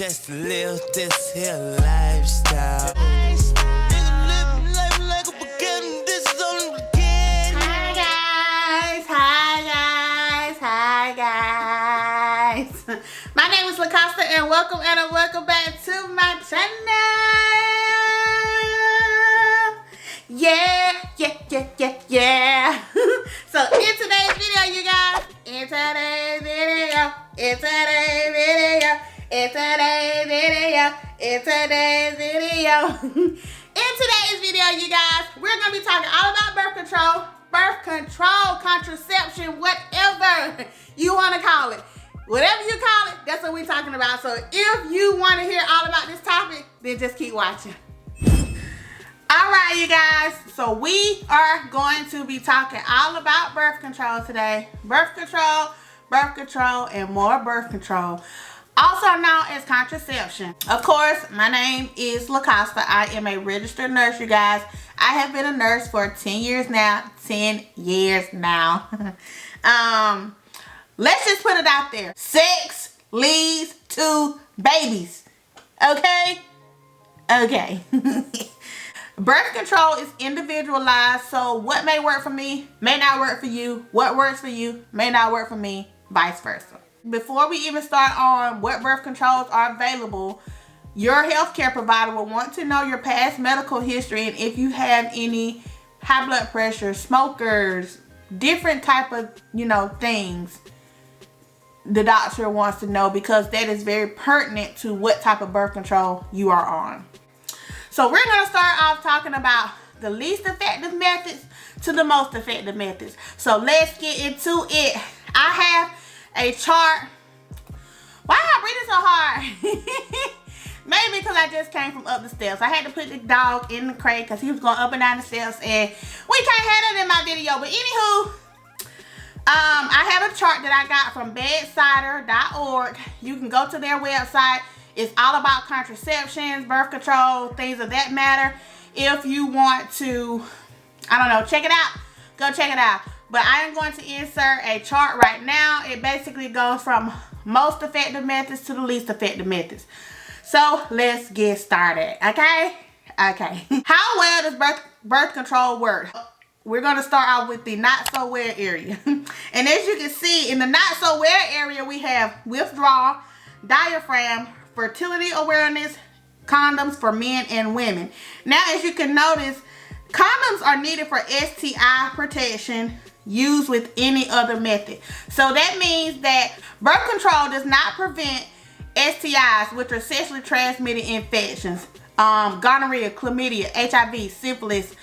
just to live this here lifestyle. Hi guys. My name is Lacosta and welcome back to my channel. Yeah. So in today's video, you guys, in today's video, you guys, we're gonna be talking all about birth control, contraception, whatever you want to call it. Whatever you call it, that's what we're talking about. So if you want to hear all about this topic, then just keep watching. All right, you guys, so we are going to be talking all about birth control today. Birth control, and more birth control, also known as contraception. Of course, my name is Lacosta. I am a registered nurse, you guys. I have been a nurse for 10 years now. 10 years now. Let's just put it out there. Sex leads to babies. Okay? Okay. Birth control is individualized, so what may work for me may not work for you. What works for you may not work for me, vice versa. Before we even start on what birth controls are available, your healthcare provider will want to know your past medical history and if you have any high blood pressure, smokers, different type of, things. The doctor wants to know because that is very pertinent to what type of birth control you are on. So we're going to start off talking about the least effective methods to the most effective methods. So let's get into it. I have a chart. Why am I breathing so hard? Maybe because I just came from up the steps. I had to put the dog in the crate because he was going up and down the steps and we can't have that in my video. But anywho, I have a chart that I got from bedsider.org. You can go to their website. It's all about contraceptions, birth control, things of that matter. If you want to, check it out, go check it out. But I am going to insert a chart right now. It basically goes from most effective methods to the least effective methods. So let's get started, okay? Okay. How well does birth control work? We're going to start out with the not so well area. And as you can see, in the not so well area, we have withdrawal, diaphragm, fertility awareness, condoms for men and women. Now, as you can notice, condoms are needed for STI protection used with any other method. So that means that birth control does not prevent STIs, which are sexually transmitted infections, gonorrhea, chlamydia, HIV, syphilis,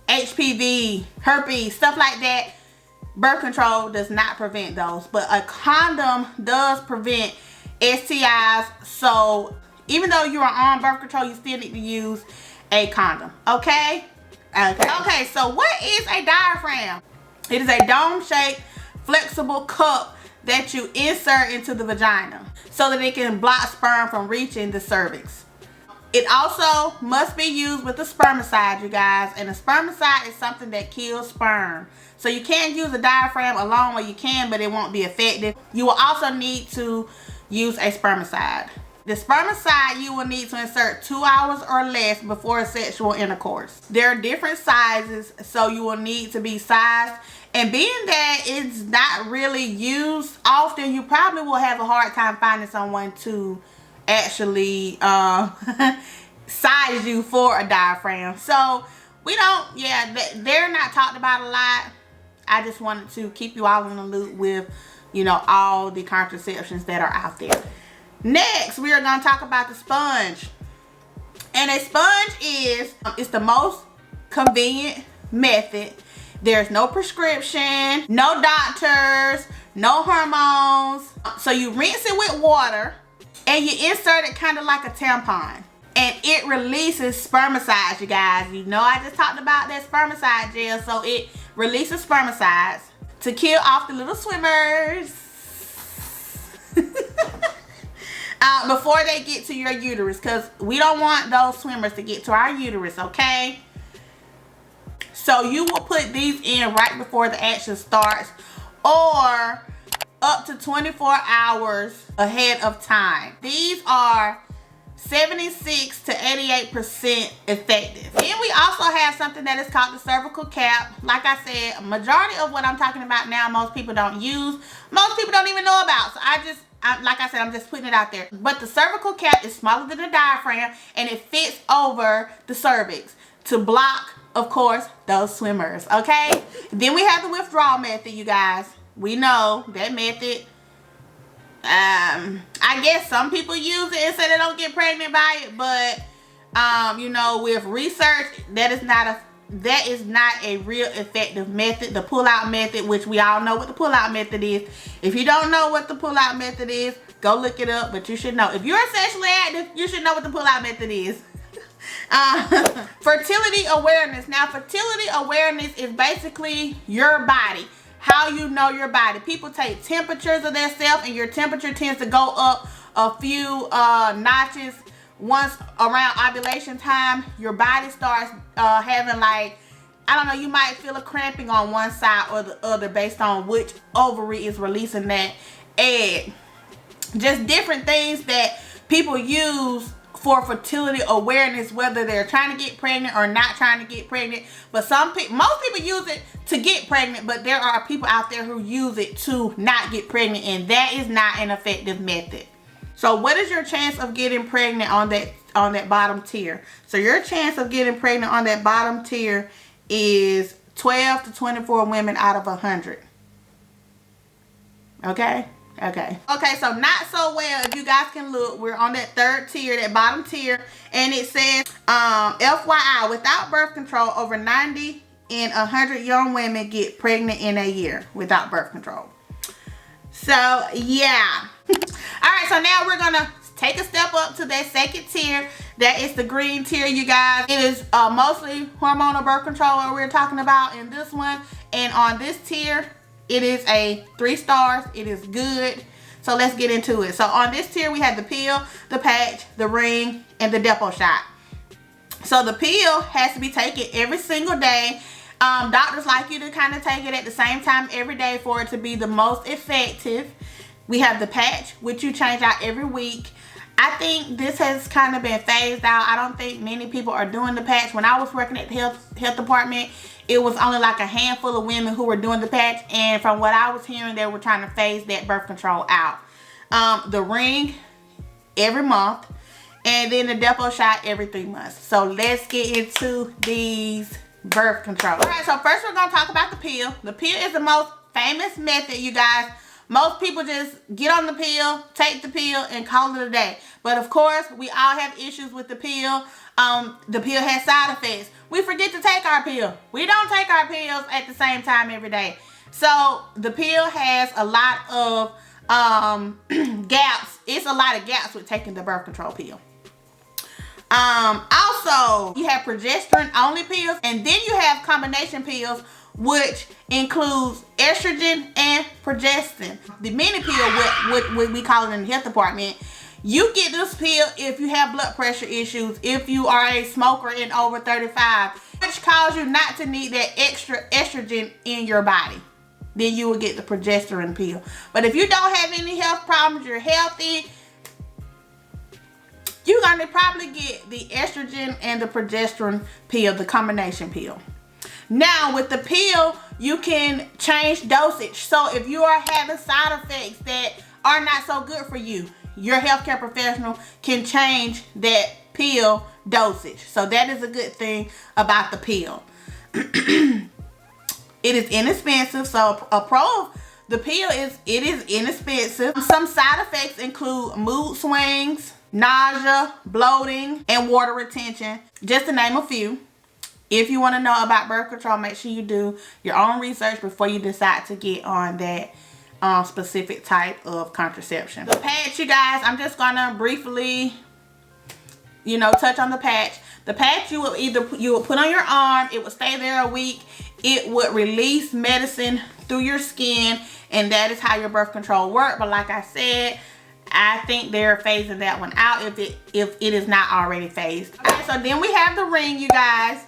HPV, herpes, stuff like that. Birth control does not prevent those, but a condom does prevent STIs. So even though you are on birth control, you still need to use a condom. Okay? Okay, so what is a diaphragm? It is a dome-shaped, flexible cup that you insert into the vagina so that it can block sperm from reaching the cervix. It also must be used with a spermicide, you guys. And a spermicide is something that kills sperm. So you can use a diaphragm alone, or you can, but it won't be effective. You will also need to use a spermicide. The spermicide you will need to insert 2 hours or less before sexual intercourse. There are different sizes, so you will need to be sized. And being that it's not really used often, you probably will have a hard time finding someone to actually size you for a diaphragm. So we don't, they're not talked about a lot. I just wanted to keep you all in the loop with, all the contraceptions that are out there. Next, we are going to talk about the sponge. And a sponge it's the most convenient method. There's no prescription, no doctors, no hormones. So you rinse it with water and you insert it kind of like a tampon. And it releases spermicides, you guys. I just talked about that spermicide gel. So it releases spermicides to kill off the little swimmers before they get to your uterus, because we don't want those swimmers to get to our uterus, okay? So you will put these in right before the action starts, or up to 24 hours ahead of time. These are 76 to 88% effective. Then we also have something that is called the cervical cap. Like I said, majority of what I'm talking about now, most people don't use. Most people don't even know about. So like I said, I'm just putting it out there. But the cervical cap is smaller than the diaphragm, and it fits over the cervix to block, of course, those swimmers, okay? Then we have the withdrawal method, you guys. We know that method. I guess some people use it and say they don't get pregnant by it, but you know, with research, that is not a real effective method. The pull-out method, which we all know what the pull-out method is. If you don't know what the pull-out method is, go look it up, but you should know. If you're sexually active, you should know what the pull-out method is. Fertility awareness. Now, fertility awareness is basically your body. How you know your body. People take temperatures of themselves, and your temperature tends to go up a few notches. Once around ovulation time, your body starts having, like, I don't know, you might feel a cramping on one side or the other based on which ovary is releasing that egg. Just different things that people use for fertility awareness, whether they're trying to get pregnant or not trying to get pregnant. But most people use it to get pregnant, but there are people out there who use it to not get pregnant, and that is not an effective method. So what is your chance of getting pregnant on that bottom tier? So your chance of getting pregnant on that bottom tier is 12 to 24 women out of 100. Okay? Okay, so not so well. If you guys can look, we're on that third tier, that bottom tier, and it says, FYI, without birth control, over 90 in 100 young women get pregnant in a year without birth control. So, yeah. All right, so now we're going to take a step up to that second tier. That is the green tier, you guys. It is mostly hormonal birth control that we're talking about in this one. And on this tier, it is a 3 stars. It is good. So let's get into it. So on this tier, we have the pill, the patch, the ring, and the Depo Shot. So the pill has to be taken every single day. Doctors like you to kind of take it at the same time every day for it to be the most effective. We have the patch, which you change out every week. I think this has kind of been phased out. I don't think many people are doing the patch. When I was working at the health department, it was only like a handful of women who were doing the patch, and from what I was hearing, they were trying to phase that birth control out. The ring every month, and then the Depo Shot every 3 months. So let's get into these birth control. All right, so first we're gonna talk about the pill. The pill is the most famous method, you guys. Most people just get on the pill, take the pill, and call it a day. But of course, we all have issues with the pill. The pill has side effects. We forget to take our pill. We don't take our pills at the same time every day. So the pill has a lot of gaps. It's a lot of gaps with taking the birth control pill. Also, you have progesterone only pills, and then you have combination pills, which includes estrogen and progestin. The mini pill, what we call it in the health department. You get this pill if you have blood pressure issues, if you are a smoker and over 35, which causes you not to need that extra estrogen in your body. Then you will get the progesterone pill. But if you don't have any health problems, you're healthy, you're gonna probably get the estrogen and the progesterone pill, the combination pill. Now with the pill, you can change dosage. So if you are having side effects that are not so good for you, your healthcare professional can change that pill dosage. So that is a good thing about the pill. It is inexpensive. So a pro of the pill is it is inexpensive. Some side effects include mood swings, nausea, bloating, and water retention, just to name a few. If you want to know about birth control, make sure you do your own research before you decide to get on that specific type of contraception. The patch, you guys, I'm just gonna briefly, touch on the patch. The patch you will put on your arm. It will stay there a week. It would release medicine through your skin, and that is how your birth control works. But like I said, I think they're phasing that one out if it is not already phased. Okay, so then we have the ring, you guys.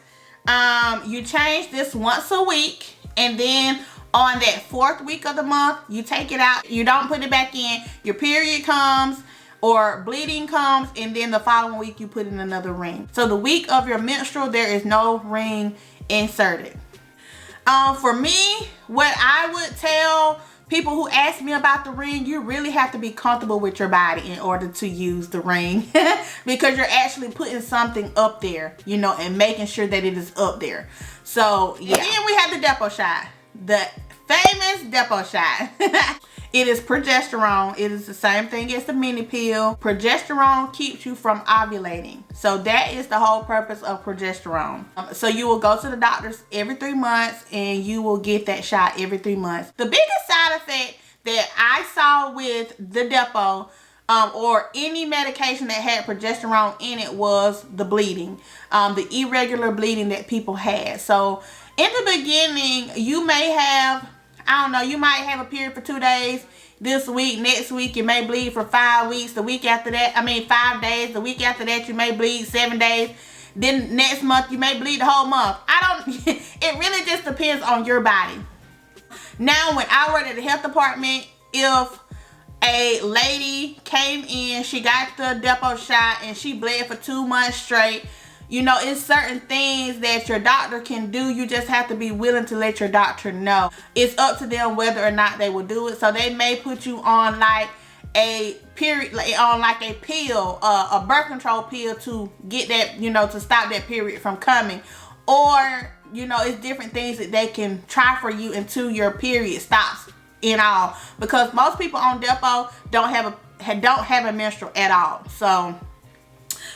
You change this once a week, and then On that 4th week of the month, you take it out. You don't put it back in. Your period comes or bleeding comes, and then the following week you put in another ring. So the week of your menstrual, there is no ring inserted. For me, what I would tell people who ask me about the ring, you really have to be comfortable with your body in order to use the ring because you're actually putting something up there, you know, and making sure that it is up there. So yeah. And then we have the Depo Shot, the famous Depo Shot. It is progesterone. It is the same thing as the mini pill. Progesterone keeps you from ovulating. So that is the whole purpose of progesterone. So you will go to the doctors every 3 months and you will get that shot every 3 months. The biggest side effect that I saw with the Depo or any medication that had progesterone in it was the bleeding, the irregular bleeding that people had. So in the beginning, you may have, I don't know, you might have a period for 2 days this week. Next week you may bleed for 5 weeks. The week after that, 5 days. The week after that you may bleed 7 days. Then next month you may bleed the whole month. It really just depends on your body. Now when I worked at the health department, if a lady came in, she got the Depo Shot and she bled for 2 months straight, you know, it's certain things that your doctor can do. You just have to be willing to let your doctor know. It's up to them whether or not they will do it. So they may put you on like a period, on like a pill, a birth control pill to get that, you know, to stop that period from coming. Or, you know, it's different things that they can try for you until your period stops in all. Because most people on Depo don't have a menstrual at all. So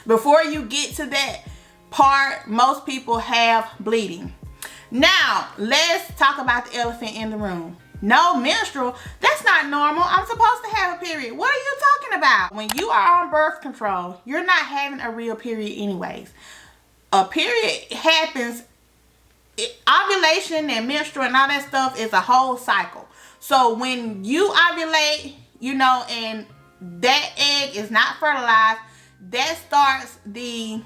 before you get to that part, most people have bleeding. Now let's talk about the elephant in the room. No menstrual, that's not normal. I'm supposed to have a period. What are you talking about? When you are on birth control, you're not having a real period anyways. A period happens, ovulation and menstrual and all that stuff is a whole cycle. So when you ovulate, you know, and that egg is not fertilized, that starts the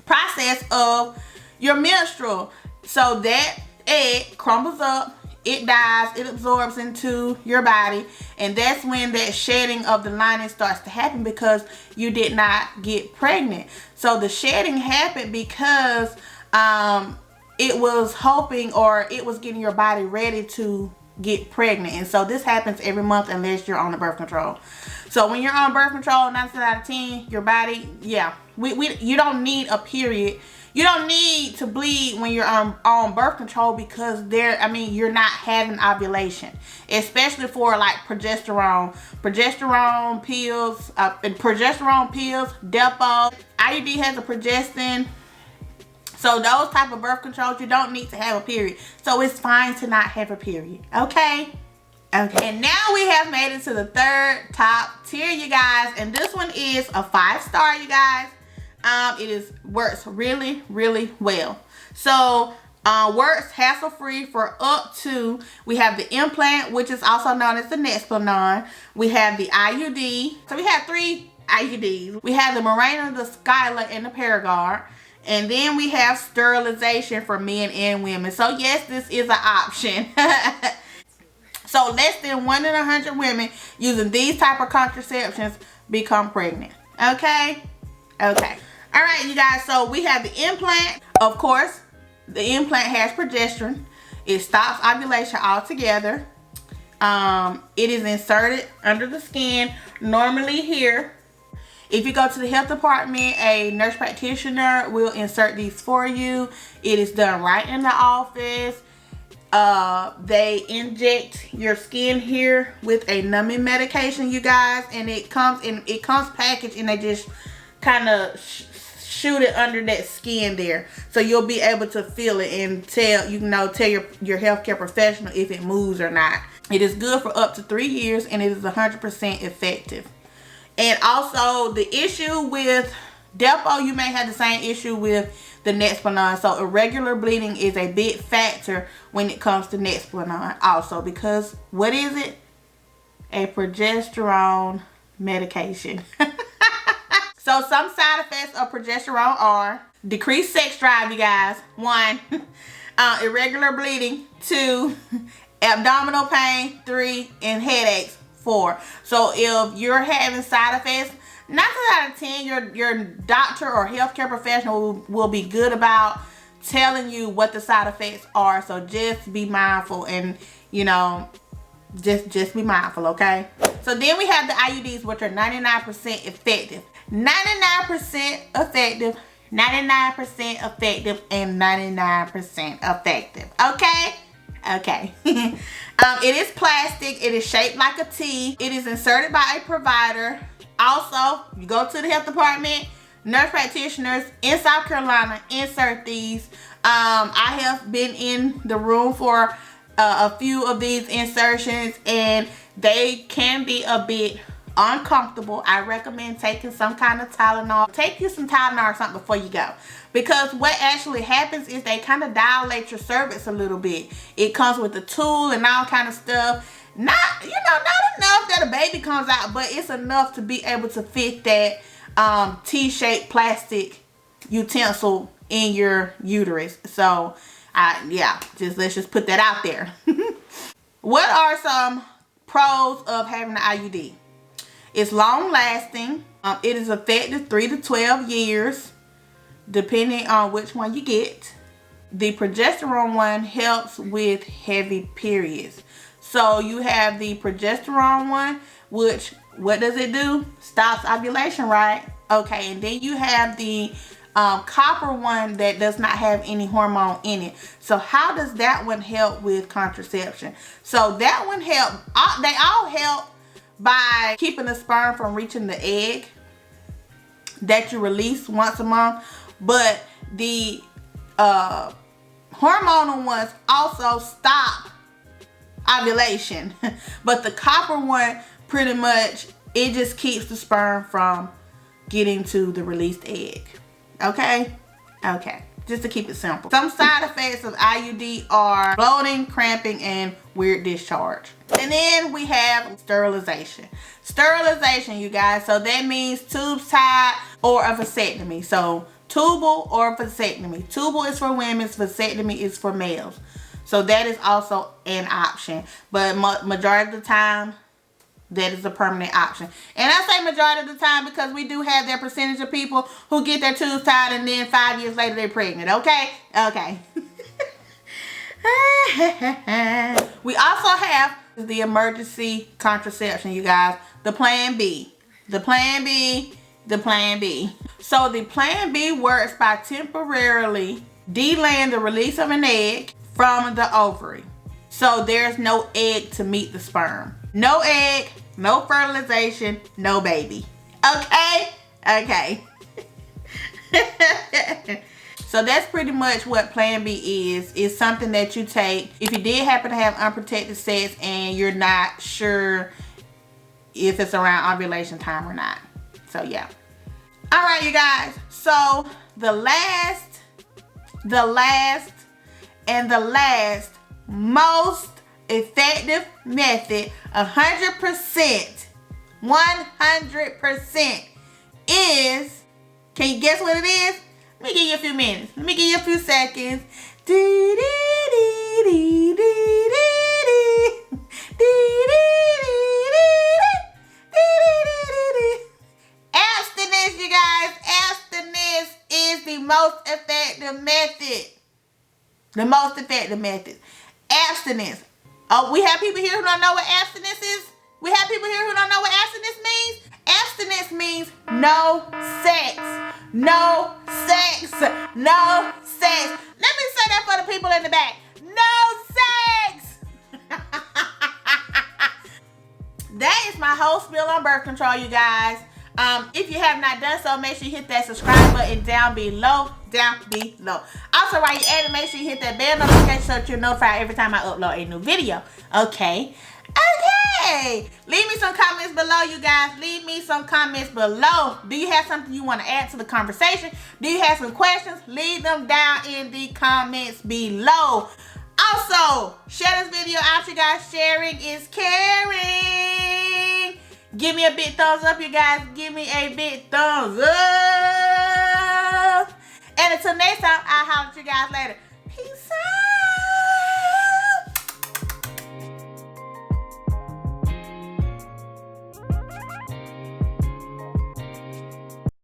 process of your menstrual. So that egg crumbles up, it dies, it absorbs into your body, and that's when that shedding of the lining starts to happen because you did not get pregnant. So the shedding happened because it was hoping, or it was getting your body ready to get pregnant. And so this happens every month unless you're on the birth control. So when you're on birth control, 9 out of 10, your body, yeah, you don't need a period. You don't need to bleed when you're on birth control because you're not having ovulation, especially for like progesterone pills, Depo. IUD has a progestin. So those type of birth controls, you don't need to have a period. So it's fine to not have a period, okay? Okay, and now we have made it to the 3rd top tier, you guys, and this one is a 5-star, you guys. It works really, really well. So works hassle-free for up to, we have the Implant, which is also known as the Nexplanon. We have the IUD. So we have 3 IUDs. We have the Mirena, the Skyla, and the Paragard. And then we have sterilization for men and women. So yes, this is an option. So less than 1 in 100 women using these type of contraceptions become pregnant. Okay? Okay. All right, you guys. So we have the Implant. Of course, the Implant has progesterone. It stops ovulation altogether. It is inserted under the skin, normally here. If you go to the health department, a nurse practitioner will insert these for you. It is done right in the office. They inject your skin here with a numbing medication, you guys, and it comes packaged, and they just kind of shoot it under that skin there, so you'll be able to feel it and tell your healthcare professional if it moves or not. It is good for up to 3 years, and it is 100% effective. And also, the issue with Depo, you may have the same issue with the Nexplanon. So irregular bleeding is a big factor when it comes to Nexplanon also, because what is it? A progesterone medication. So some side effects of progesterone are decreased sex drive, you guys. 1, irregular bleeding. 2, Abdominal pain, 3, and headaches, 4. So if you're having side effects, 9 out of 10, your doctor or healthcare professional will be good about telling you what the side effects are. So just be mindful and, you know, just be mindful, okay? So then we have the IUDs, which are 99% effective. 99% effective, 99% effective, and 99% effective, okay? Okay. It is plastic. It is shaped like a T. It is inserted by a provider. Also, you go to the health department, nurse practitioners in South Carolina insert these. I have been in the room for a few of these insertions, and they can be a bit uncomfortable. I recommend taking some kind of Tylenol. Take you some Tylenol or something before you go, because what actually happens is they kind of dilate your cervix a little bit. It comes with a tool and all kind of stuff. Not enough that a baby comes out, but it's enough to be able to fit that T-shaped plastic utensil in your uterus. So yeah, let's just put that out there. What are some pros of having an IUD? It's long lasting. It is effective 3 to 12 years, depending on which one you get. The progesterone one helps with heavy periods. So you have the progesterone one, which, what does it do? Stops ovulation, right? Okay, and then you have the copper one that does not have any hormone in it. So how does that one help with contraception? So that one help, they all help by keeping the sperm from reaching the egg that you release once a month. But the hormonal ones also stop ovulation. But the copper one, pretty much, it just keeps the sperm from getting to the released egg. Okay? Okay. Just to keep it simple. Some side effects of IUD are bloating, cramping, and weird discharge. And then we have sterilization. Sterilization, you guys. So that means tubes tied or a vasectomy. So tubal or vasectomy. Tubal is for women, vasectomy is for males. So that is also an option. But majority of the time, that is a permanent option. And I say majority of the time because we do have that percentage of people who get their tubes tied and then 5 years later they're pregnant. Okay? Okay. We also have the emergency contraception, you guys. The Plan B. The Plan B. The Plan B. So the Plan B works by temporarily delaying the release of an egg from the ovary. So there's no egg to meet the sperm. No egg, no fertilization, no baby. Okay? Okay. So that's pretty much what Plan B is. It's something that you take if you did happen to have unprotected sex and you're not sure if it's around ovulation time or not. So yeah. All right, you guys. So the last most effective method, 100% is, can you guess what it is? Let me give you a few minutes. Let me give you a few seconds. Abstinence, you guys. Abstinence is the most effective method. The most effective method. Abstinence. Oh, we have people here who don't know what abstinence is. We have people here who don't know what abstinence means. Abstinence means no sex. No sex. No sex. Let me say that for the people in the back. No sex. That is my whole spiel on birth control, you guys. If you have not done so, make sure you hit that subscribe button down below. Also, while you're at it, make sure you hit that bell notification so that you're notified every time I upload a new video. Okay? Okay! Leave me some comments below, you guys. Leave me some comments below. Do you have something you want to add to the conversation? Do you have some questions? Leave them down in the comments below. Also, share this video out, you guys. Sharing is caring. Give me a big thumbs up, you guys. Give me a big thumbs up. And until next time, I'll holler at you guys later. Peace out.